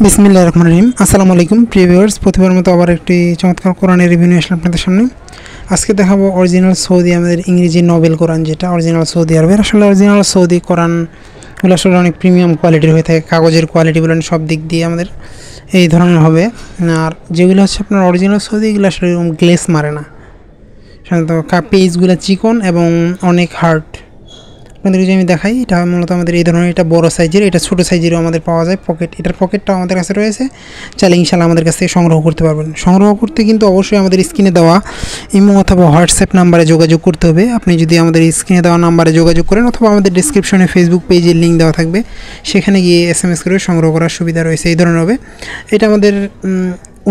বিসমিল্লাহির রহমানির রহিম। আসসালামু আলাইকুম প্রিয় ভিউয়ার্স, প্রতিবারের মতো আবার একটি চমৎকার কোরআনের রিভিউ নিয়ে আসলাম আপনাদের সামনে। আজকে দেখাবো অরিজিনাল সৌদি আমাদের ইংরেজি নোবেল কোরআন, যেটা অরিজিনাল সৌদি আরবের। আসলে অরিজিনাল সৌদি কোরআনগুলো আসলে অনেক প্রিমিয়াম কোয়ালিটির হয়ে থাকে, কাগজের কোয়ালিটি বলেন সব দিক দিয়ে আমাদের এই ধরনের হবে। আর যেগুলো হচ্ছে আপনার অরিজিনাল সৌদি, এগুলো আসলে এরকম গ্লেস মারে না, সাধারণত পেজগুলো চিকন এবং অনেক হার্ড। আপনাদের যদি আমি দেখাই, এটা মূলত আমাদের এই ধরনের, এটা বড় সাইজের, এটা ছোটো সাইজেরও আমাদের পাওয়া যায়। এটার পকেটটাও আমাদের কাছে রয়েছে, চাইলে ইনশাল্লাহ আমাদের কাছ থেকে সংগ্রহ করতে পারবেন। সংগ্রহ করতে কিন্তু অবশ্যই আমাদের স্ক্রিনে দেওয়া ইমো অথবা হোয়াটসঅ্যাপ নাম্বারে যোগাযোগ করতে হবে। আপনি যদি আমাদের স্ক্রিনে দেওয়া নাম্বারে যোগাযোগ করেন অথবা আমাদের ডিসক্রিপশনে ফেসবুক পেজের লিঙ্ক দেওয়া থাকবে, সেখানে গিয়ে SMS করে সংগ্রহ করার সুবিধা রয়েছে। এই ধরনের হবে। এটা আমাদের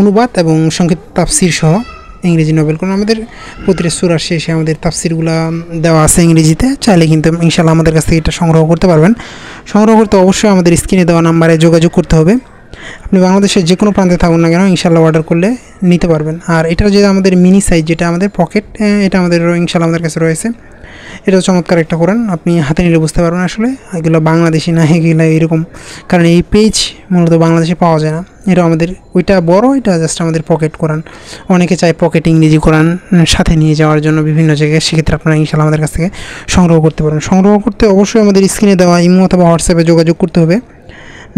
অনুবাদ এবং সংক্ষিপ্ত তাফসির সহ ইংরেজি নোবেল কোরআন। আমাদের প্রতিটা সূরার শেষে আমাদের তাফসিরগুলো দেওয়া আছে ইংরেজিতে, চাইলে কিন্তু ইনশাআল্লাহ আমাদের কাছ থেকে এটা সংগ্রহ করতে পারবেন। সংগ্রহ করতে অবশ্যই আমাদের স্ক্রিনে দেওয়া নাম্বারে যোগাযোগ করতে হবে। আপনি বাংলাদেশের যে কোনো প্রান্তে থাকুন না কেন, ইনশাআল্লাহ অর্ডার করলে নিতে পারবেন। আর এটার যে আমাদের মিনি সাইজ, যেটা আমাদের পকেট, এটা আমাদের ইনশাআল্লাহ আমাদের কাছে রয়েছে। এটা চমৎকার একটা কোরআন, আপনি হাতে নিলে বুঝতে পারবেন আসলে এগুলো বাংলাদেশি না, এগুলো এরকম, কারণ এই পেজ মূলত বাংলাদেশে পাওয়া যায় না। এটা আমাদের ওইটা বড়, এটা জাস্ট আমাদের পকেট কোরআন। অনেকে চায় পকেট ইংরেজি কোরআন সাথে নিয়ে যাওয়ার জন্য বিভিন্ন জায়গায়, সেক্ষেত্রে আপনারা ইনশাআল্লাহ আমাদের কাছ থেকে সংগ্রহ করতে পারেন। সংগ্রহ করতে অবশ্যই আমাদের স্ক্রিনে দেওয়া ইমো অথবা হোয়াটসঅ্যাপে যোগাযোগ করতে হবে,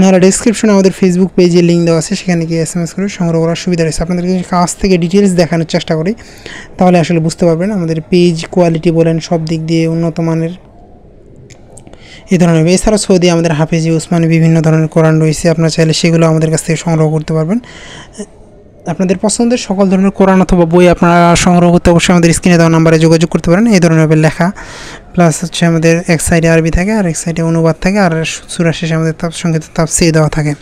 নাহলে ডিসক্রিপশনে আমাদের ফেসবুক পেজের লিঙ্ক দেওয়া আছে, সেখানে গিয়ে SMS করে সংগ্রহ করার সুবিধা রয়েছে। আপনাদেরকে কাছ থেকে ডিটেলস দেখানোর চেষ্টা করি, তাহলে আসলে বুঝতে পারবেন আমাদের পেজ কোয়ালিটি বলেন সব দিক দিয়ে উন্নত মানের এই ধরনের। এছাড়া সৌদি আমাদের হাফেজি উসমানি বিভিন্ন ধরনের কোরআন রয়েছে, আপনারা চাইলে সেগুলো আমাদের কাছ থেকে সংগ্রহ করতে পারবেন। আপনাদের পছন্দের সকল ধরনের কোরআন অথবা বই আপনারা সংগ্রহ করতে অবশ্যই আমাদের স্ক্রিনে দেওয়া নাম্বারে যোগাযোগ করতে পারেন। এই ধরনের লেখা প্লাস হচ্ছে আমাদের এক সাইডে আরবি থাকে আর এক সাইডে অনুবাদ থাকে, আর সূরা শেষে আমাদের সংক্ষিপ্ত তাফসীর দেওয়া থাকে।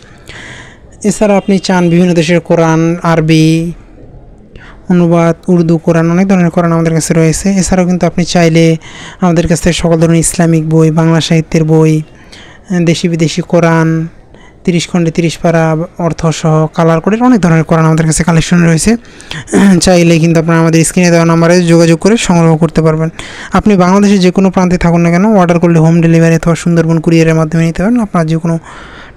এছাড়া আপনি চান বিভিন্ন দেশের কোরআন, আরবি অনুবাদ, উর্দু কোরআন, অনেক ধরনের কোরআন আমাদের কাছে রয়েছে। এছাড়াও কিন্তু আপনি চাইলে আমাদের কাছ থেকে সকল ধরনের ইসলামিক বই, বাংলা সাহিত্যের বই, দেশি বিদেশি কোরআন, 30 খণ্ডে 30 পারা অর্থসহ কালার কোডের অনেক ধরনের কোরআন আমাদের কাছে কালেকশন রয়েছে। চাইলে কিন্তু আপনারা আমাদের স্ক্রিনে দেওয়া নাম্বারে যোগাযোগ করে সংগ্রহ করতে পারবেন। আপনি বাংলাদেশের যে কোনো প্রান্তে থাকুন না কেন, অর্ডার করলে হোম ডেলিভারি অথবা সুন্দরবন কুরিয়ারের মাধ্যমে নিতে পারেন। আপনারা যে কোনো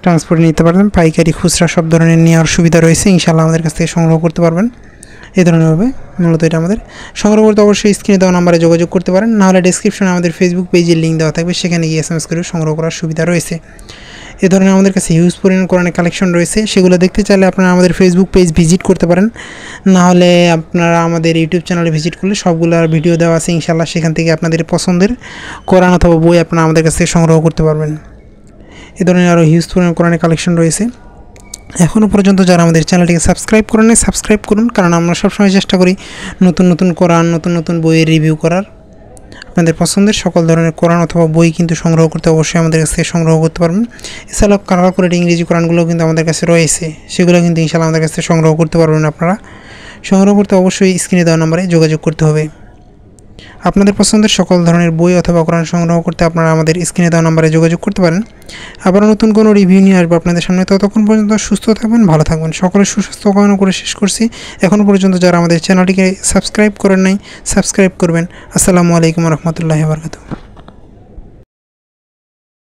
ট্রান্সপোর্টে নিতে পারবেন, পাইকারি খুচরা সব ধরনের নেওয়ার সুবিধা রয়েছে। ইনশাআল্লাহ আমাদের কাছ থেকে সংগ্রহ করতে পারবেন। এই ধরনের হবে মূলত এটা আমাদের। সংগ্রহ করতে অবশ্যই স্ক্রিনে দেওয়া নাম্বারে যোগাযোগ করতে পারেন, নাহলে ডিসক্রিপশনে আমাদের ফেসবুক পেজের লিঙ্ক দেওয়া থাকবে, সেখানে গিয়ে SMS করে সংগ্রহ করার সুবিধা রয়েছে। এ ধরনের আমাদের কাছে হিউজ পরিমাণ কোরআনের কালেকশন রয়েছে, সেগুলো দেখতে চাইলে আপনারা আমাদের ফেসবুক পেজ ভিজিট করতে পারেন, নাহলে আপনারা আমাদের ইউটিউব চ্যানেলে ভিজিট করলে সবগুলোর ভিডিও দেওয়া আছে ইনশাআল্লাহ, সেখান থেকে আপনাদের পছন্দের কোরআন অথবা বই আপনারা আমাদের কাছ থেকে সংগ্রহ করতে পারবেন। এ ধরনের আরও হিউজ পরিমাণ কোরআনের কালেকশন রয়েছে। এখনও পর্যন্ত যারা আমাদের চ্যানেলটিকে সাবস্ক্রাইব করেন, সাবস্ক্রাইব করুন, কারণ আমরা সবসময় চেষ্টা করি নতুন নতুন কোরআন, নতুন নতুন বইয়ের রিভিউ করার। আপনাদের পছন্দের সকল ধরনের কোরআন অথবা বই কিন্তু সংগ্রহ করতে অবশ্যই আমাদের কাছ থেকে সংগ্রহ করতে পারবেন। এছাড়াও কালার কোডেড ইংরেজি কোরআনগুলো কিন্তু আমাদের কাছে রয়েছে, সেগুলো কিন্তু ইনশাআল্লাহ আমাদের কাছ থেকে সংগ্রহ করতে পারবেন। আপনারা সংগ্রহ করতে অবশ্যই স্ক্রিনে দেওয়া নম্বরে যোগাযোগ করতে হবে। আপনাদের পছন্দের সকল ধরনের বই অথবা কোরআন সংগ্রহ করতে আপনারা আমাদের স্ক্রিনে দেওয়া নম্বরে যোগাযোগ করতে পারেন। আবার নতুন কোনো রিভিউ নিয়ে আসবো আপনাদের সামনে। ততক্ষণ পর্যন্ত সুস্থ থাকবেন, ভালো থাকবেন। সকলের সুস্বাস্থ্য কামনা করে শেষ করছি। এখনও পর্যন্ত যারা আমাদের চ্যানেলটিকে সাবস্ক্রাইব করেন নাই, সাবস্ক্রাইব করবেন। আসসালামু আলাইকুম ওয়া রাহমাতুল্লাহি ওয়া বারাকাতুহু।